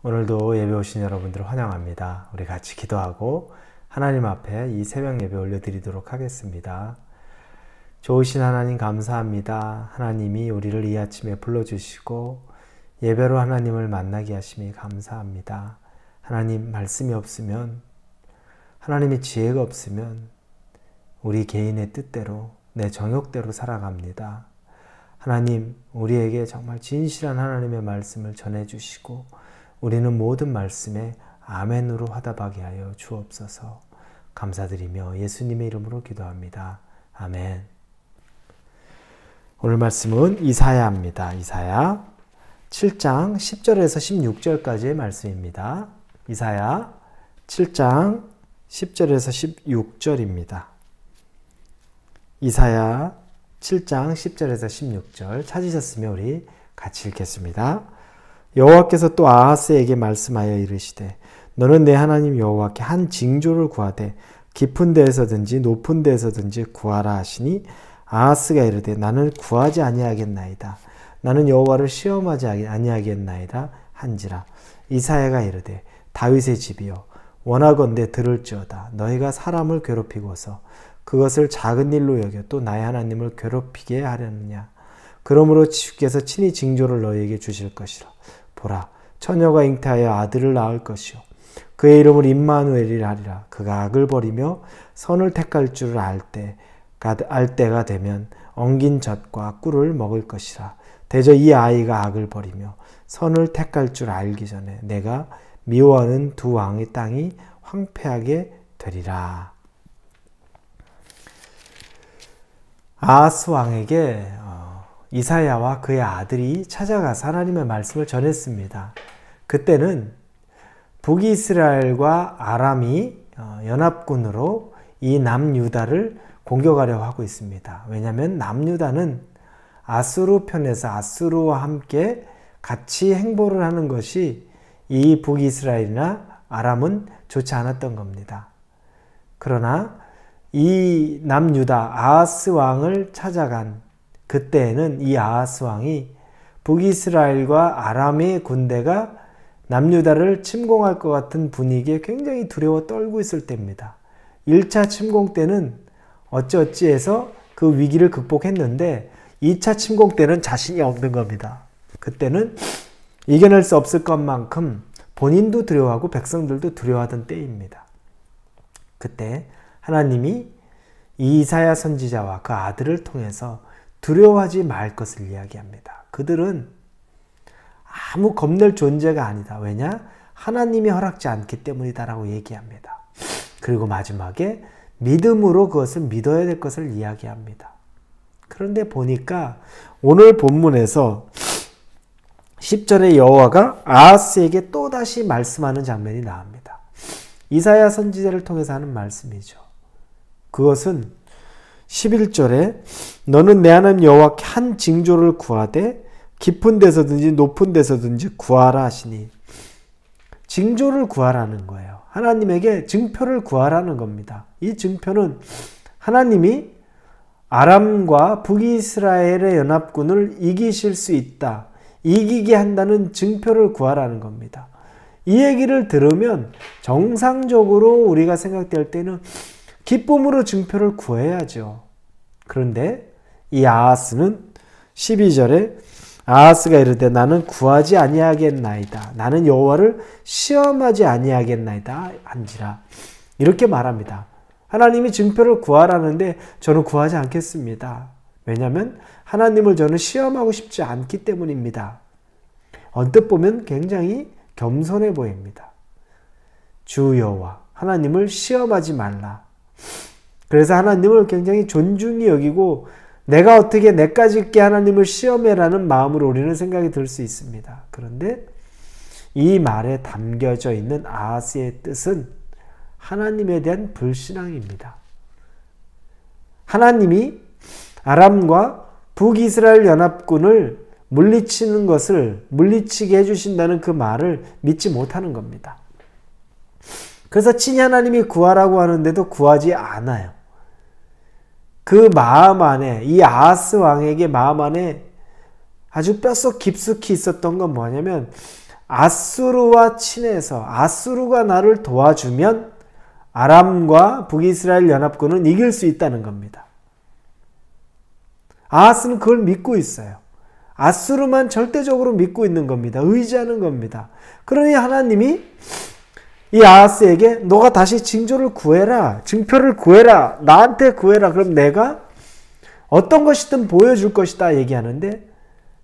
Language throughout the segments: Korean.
오늘도 예배 오신 여러분들을 환영합니다. 우리 같이 기도하고 하나님 앞에 이 새벽 예배 올려드리도록 하겠습니다. 좋으신 하나님 감사합니다. 하나님이 우리를 이 아침에 불러주시고 예배로 하나님을 만나게 하심이 감사합니다. 하나님 말씀이 없으면, 하나님의 지혜가 없으면 우리 개인의 뜻대로 내 정욕대로 살아갑니다. 하나님, 우리에게 정말 진실한 하나님의 말씀을 전해주시고 우리는 모든 말씀에 아멘으로 화답하게 하여 주옵소서. 감사드리며 예수님의 이름으로 기도합니다. 아멘. 오늘 말씀은 이사야입니다. 이사야 7장 10절에서 16절까지의 말씀입니다. 이사야 7장 10절에서 16절입니다. 이사야 7장 10절에서 16절 찾으셨으면 우리 같이 읽겠습니다. 여호와께서 또 아하스에게 말씀하여 이르시되 너는 내 하나님 여호와께 한 징조를 구하되 깊은 데에서든지 높은 데에서든지 구하라 하시니 아하스가 이르되 나는 구하지 아니하겠나이다. 나는 여호와를 시험하지 아니하겠나이다 한지라. 이사야가 이르되 다윗의 집이여 원하건대 들을지어다. 너희가 사람을 괴롭히고서 그것을 작은 일로 여겨 또 나의 하나님을 괴롭히게 하려느냐. 그러므로 주께서 친히 징조를 너희에게 주실 것이라. 보라, 처녀가 잉태하여 아들을 낳을 것이요 그의 이름을 임마누엘이라 하리라. 그가 악을 버리며 선을 택할 줄을 알 때가 되면 엉긴 젖과 꿀을 먹을 것이라. 대저 이 아이가 악을 버리며 선을 택할 줄 알기 전에 내가 미워하는 두 왕의 땅이 황폐하게 되리라. 아하스 왕에게 이사야와 그의 아들이 찾아가서 하나님의 말씀을 전했습니다. 그때는 북이스라엘과 아람이 연합군으로 이 남유다를 공격하려고 하고 있습니다. 왜냐하면 남유다는 아수르 편에서 아수르와 함께 같이 행보를 하는 것이 이 북이스라엘이나 아람은 좋지 않았던 겁니다. 그러나 이 남유다 아하스 왕을 찾아간 그때에는 이 아하스 왕이 북이스라엘과 아람의 군대가 남유다를 침공할 것 같은 분위기에 굉장히 두려워 떨고 있을 때입니다. 1차 침공 때는 어찌어찌해서 그 위기를 극복했는데 2차 침공 때는 자신이 없는 겁니다. 그때는 이겨낼 수 없을 것만큼 본인도 두려워하고 백성들도 두려워하던 때입니다. 그때 하나님이 이사야 선지자와 그 아들을 통해서 두려워하지 말 것을 이야기합니다. 그들은 아무 겁낼 존재가 아니다. 왜냐? 하나님이 허락지 않기 때문이다라고 얘기합니다. 그리고 마지막에 믿음으로 그것을 믿어야 될 것을 이야기합니다. 그런데 보니까 오늘 본문에서 10절에 여호와가 아하스에게 또다시 말씀하는 장면이 나옵니다. 이사야 선지자를 통해서 하는 말씀이죠. 그것은 11절에 너는 내 하나님 여호와께 한 징조를 구하되 깊은 데서든지 높은 데서든지 구하라 하시니, 징조를 구하라는 거예요. 하나님에게 증표를 구하라는 겁니다. 이 증표는 하나님이 아람과 북이스라엘의 연합군을 이기실 수 있다, 이기게 한다는 증표를 구하라는 겁니다. 이 얘기를 들으면 정상적으로 우리가 생각될 때는 기쁨으로 증표를 구해야죠. 그런데 이 아하스는 12절에 아하스가 이르되 나는 구하지 아니하겠나이다. 나는 여호와를 시험하지 아니하겠나이다 한지라. 이렇게 말합니다. 하나님이 증표를 구하라는데 저는 구하지 않겠습니다. 왜냐하면 하나님을 저는 시험하고 싶지 않기 때문입니다. 언뜻 보면 굉장히 겸손해 보입니다. 주 여호와 하나님을 시험하지 말라. 그래서 하나님을 굉장히 존중히 여기고 내가 어떻게 내까지 있게 하나님을 시험해라는 마음으로 우리는 생각이 들 수 있습니다. 그런데 이 말에 담겨져 있는 아하스의 뜻은 하나님에 대한 불신앙입니다. 하나님이 아람과 북이스라엘 연합군을 물리치는 것을 물리치게 해주신다는 그 말을 믿지 못하는 겁니다. 그래서 친히 하나님이 구하라고 하는데도 구하지 않아요. 그 마음 안에, 이 아하스 왕에게 마음 안에 아주 뼛속 깊숙이 있었던 건 뭐냐면 아수르와 친해서 아수르가 나를 도와주면 아람과 북이스라엘 연합군은 이길 수 있다는 겁니다. 아하스는 그걸 믿고 있어요. 아수르만 절대적으로 믿고 있는 겁니다. 의지하는 겁니다. 그러니 하나님이 이 아하스에게 너가 다시 징조를 구해라. 증표를 구해라. 나한테 구해라. 그럼 내가 어떤 것이든 보여줄 것이다 얘기하는데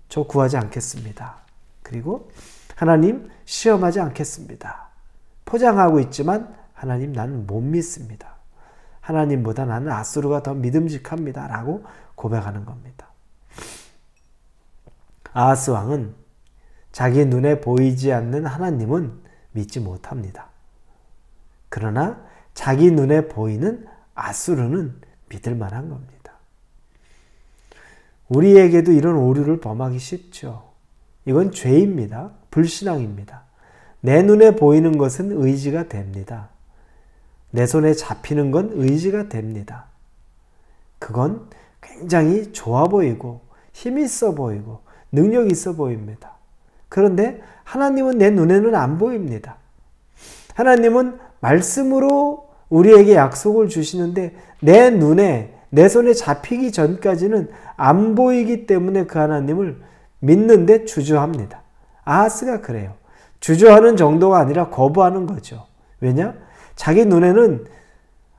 저 구하지 않겠습니다. 그리고 하나님 시험하지 않겠습니다. 포장하고 있지만 하나님 나는 못 믿습니다. 하나님보다 나는 아수르가 더 믿음직합니다. 라고 고백하는 겁니다. 아하스 왕은 자기 눈에 보이지 않는 하나님은 믿지 못합니다. 그러나 자기 눈에 보이는 아수르는 믿을 만한 겁니다. 우리에게도 이런 오류를 범하기 쉽죠. 이건 죄입니다. 불신앙입니다. 내 눈에 보이는 것은 의지가 됩니다. 내 손에 잡히는 건 의지가 됩니다. 그건 굉장히 좋아 보이고 힘 있어 보이고 능력 있어 보입니다. 그런데 하나님은 내 눈에는 안 보입니다. 하나님은 말씀으로 우리에게 약속을 주시는데 내 눈에 내 손에 잡히기 전까지는 안 보이기 때문에 그 하나님을 믿는데 주저합니다. 아하스가 그래요. 주저하는 정도가 아니라 거부하는 거죠. 왜냐? 자기 눈에는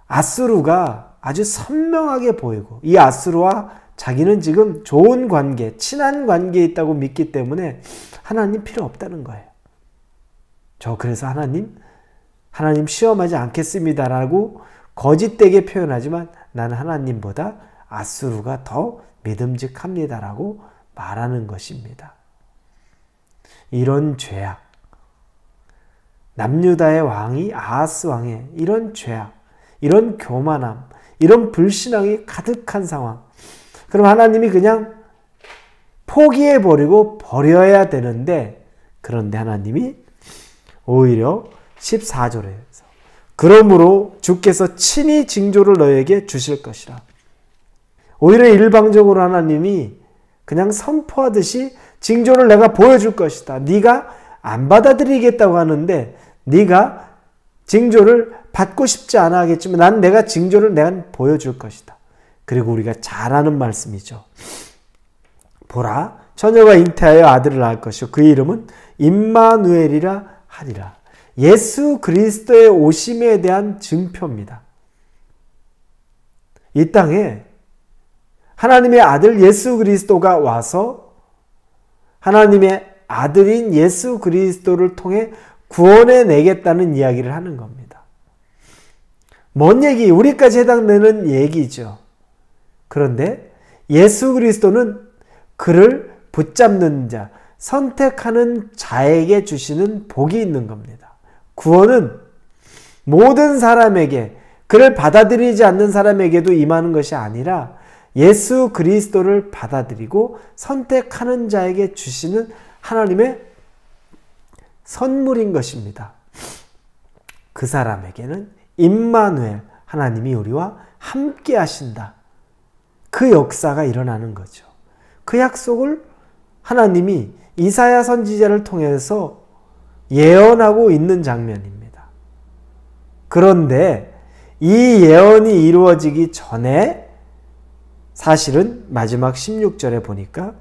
아수르가 아주 선명하게 보이고 이 아수르와 자기는 지금 좋은 관계, 친한 관계에 있다고 믿기 때문에 하나님 필요 없다는 거예요. 저 그래서 하나님 시험하지 않겠습니다라고 거짓되게 표현하지만 나는 하나님보다 아수르가 더 믿음직합니다라고 말하는 것입니다. 이런 죄악, 남유다의 왕이 아하스 왕의 이런 죄악, 이런 교만함, 이런 불신앙이 가득한 상황. 그럼 하나님이 그냥 포기해버리고 버려야 되는데 그런데 하나님이 오히려 14절에서 그러므로 주께서 친히 징조를 너에게 주실 것이라. 오히려 일방적으로 하나님이 그냥 선포하듯이 징조를 내가 보여줄 것이다. 네가 안 받아들이겠다고 하는데 네가 징조를 받고 싶지 않아 하겠지만 난 내가 징조를 내가 보여줄 것이다. 그리고 우리가 잘 아는 말씀이죠. 보라, 처녀가 잉태하여 아들을 낳을 것이요 그 이름은 임마누엘이라 하리라. 예수 그리스도의 오심에 대한 증표입니다. 이 땅에 하나님의 아들 예수 그리스도가 와서 하나님의 아들인 예수 그리스도를 통해 구원해 내겠다는 이야기를 하는 겁니다. 먼 얘기, 우리까지 해당되는 얘기죠. 그런데 예수 그리스도는 그를 붙잡는 자, 선택하는 자에게 주시는 복이 있는 겁니다. 구원은 모든 사람에게, 그를 받아들이지 않는 사람에게도 임하는 것이 아니라 예수 그리스도를 받아들이고 선택하는 자에게 주시는 하나님의 선물인 것입니다. 그 사람에게는 임마누엘, 하나님이 우리와 함께 하신다. 그 역사가 일어나는 거죠. 그 약속을 하나님이 이사야 선지자를 통해서 예언하고 있는 장면입니다. 그런데 이 예언이 이루어지기 전에 사실은 마지막 16절에 보니까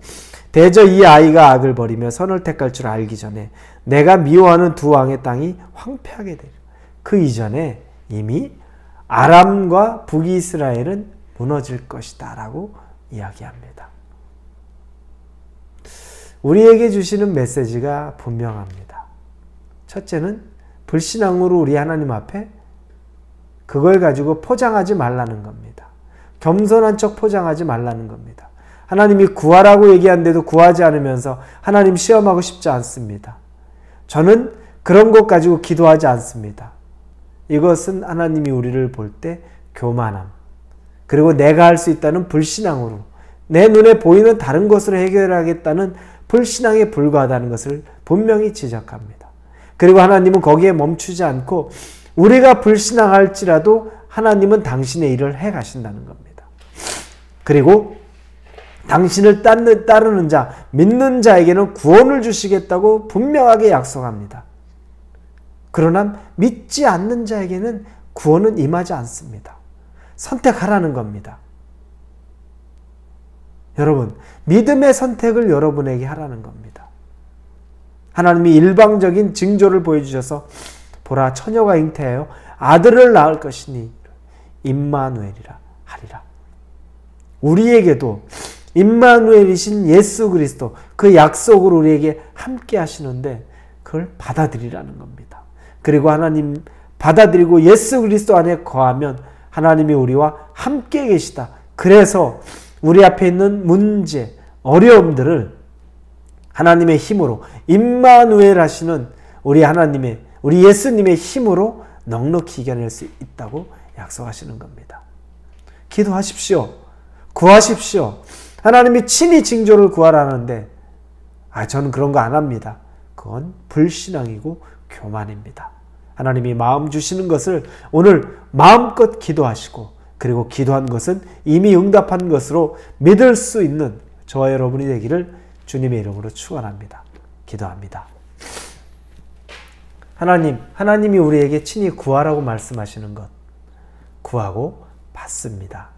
대저 이 아이가 악을 버리며 선을 택할 줄 알기 전에 내가 미워하는 두 왕의 땅이 황폐하게 되리라. 그 이전에 이미 아람과 북이스라엘은 무너질 것이다 라고 이야기합니다. 우리에게 주시는 메시지가 분명합니다. 첫째는 불신앙으로 우리 하나님 앞에 그걸 가지고 포장하지 말라는 겁니다. 겸손한 척 포장하지 말라는 겁니다. 하나님이 구하라고 얘기하는데도 구하지 않으면서 하나님 시험하고 싶지 않습니다. 저는 그런 것 가지고 기도하지 않습니다. 이것은 하나님이 우리를 볼 때 교만함, 그리고 내가 할 수 있다는 불신앙으로 내 눈에 보이는 다른 것으로 해결하겠다는 불신앙에 불과하다는 것을 분명히 지적합니다. 그리고 하나님은 거기에 멈추지 않고 우리가 불신앙할지라도 하나님은 당신의 일을 해 가신다는 겁니다. 그리고 당신을 따르는 자, 믿는 자에게는 구원을 주시겠다고 분명하게 약속합니다. 그러나 믿지 않는 자에게는 구원은 임하지 않습니다. 선택하라는 겁니다. 여러분, 믿음의 선택을 여러분에게 하라는 겁니다. 하나님이 일방적인 징조를 보여주셔서 보라, 처녀가 잉태하여 아들을 낳을 것이니 임마누엘이라 하리라. 우리에게도 임마누엘이신 예수 그리스도, 그 약속을 우리에게 함께 하시는데 그걸 받아들이라는 겁니다. 그리고 하나님 받아들이고 예수 그리스도 안에 거하면 하나님이 우리와 함께 계시다. 그래서 우리 앞에 있는 문제, 어려움들을 하나님의 힘으로, 임마누엘 하시는 우리 하나님의, 우리 예수님의 힘으로 넉넉히 이겨낼 수 있다고 약속하시는 겁니다. 기도하십시오. 구하십시오. 하나님이 친히 징조를 구하라는데 저는 그런 거 안 합니다. 그건 불신앙이고 교만입니다. 하나님이 마음 주시는 것을 오늘 마음껏 기도하시고, 그리고 기도한 것은 이미 응답한 것으로 믿을 수 있는 저와 여러분이 되기를 주님의 이름으로 축원합니다. 기도합니다. 하나님이 우리에게 친히 구하라고 말씀하시는 것, 구하고 받습니다.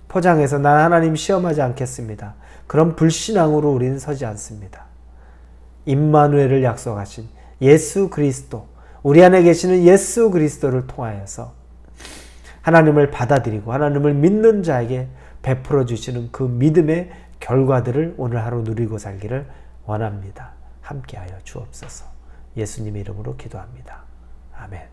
포장해서 난 하나님 시험하지 않겠습니다. 그런 불신앙으로 우리는 서지 않습니다. 임마누엘을 약속하신 예수 그리스도, 우리 안에 계시는 예수 그리스도를 통하여서 하나님을 받아들이고 하나님을 믿는 자에게 베풀어 주시는 그 믿음의 결과들을 오늘 하루 누리고 살기를 원합니다. 함께하여 주옵소서. 예수님의 이름으로 기도합니다. 아멘.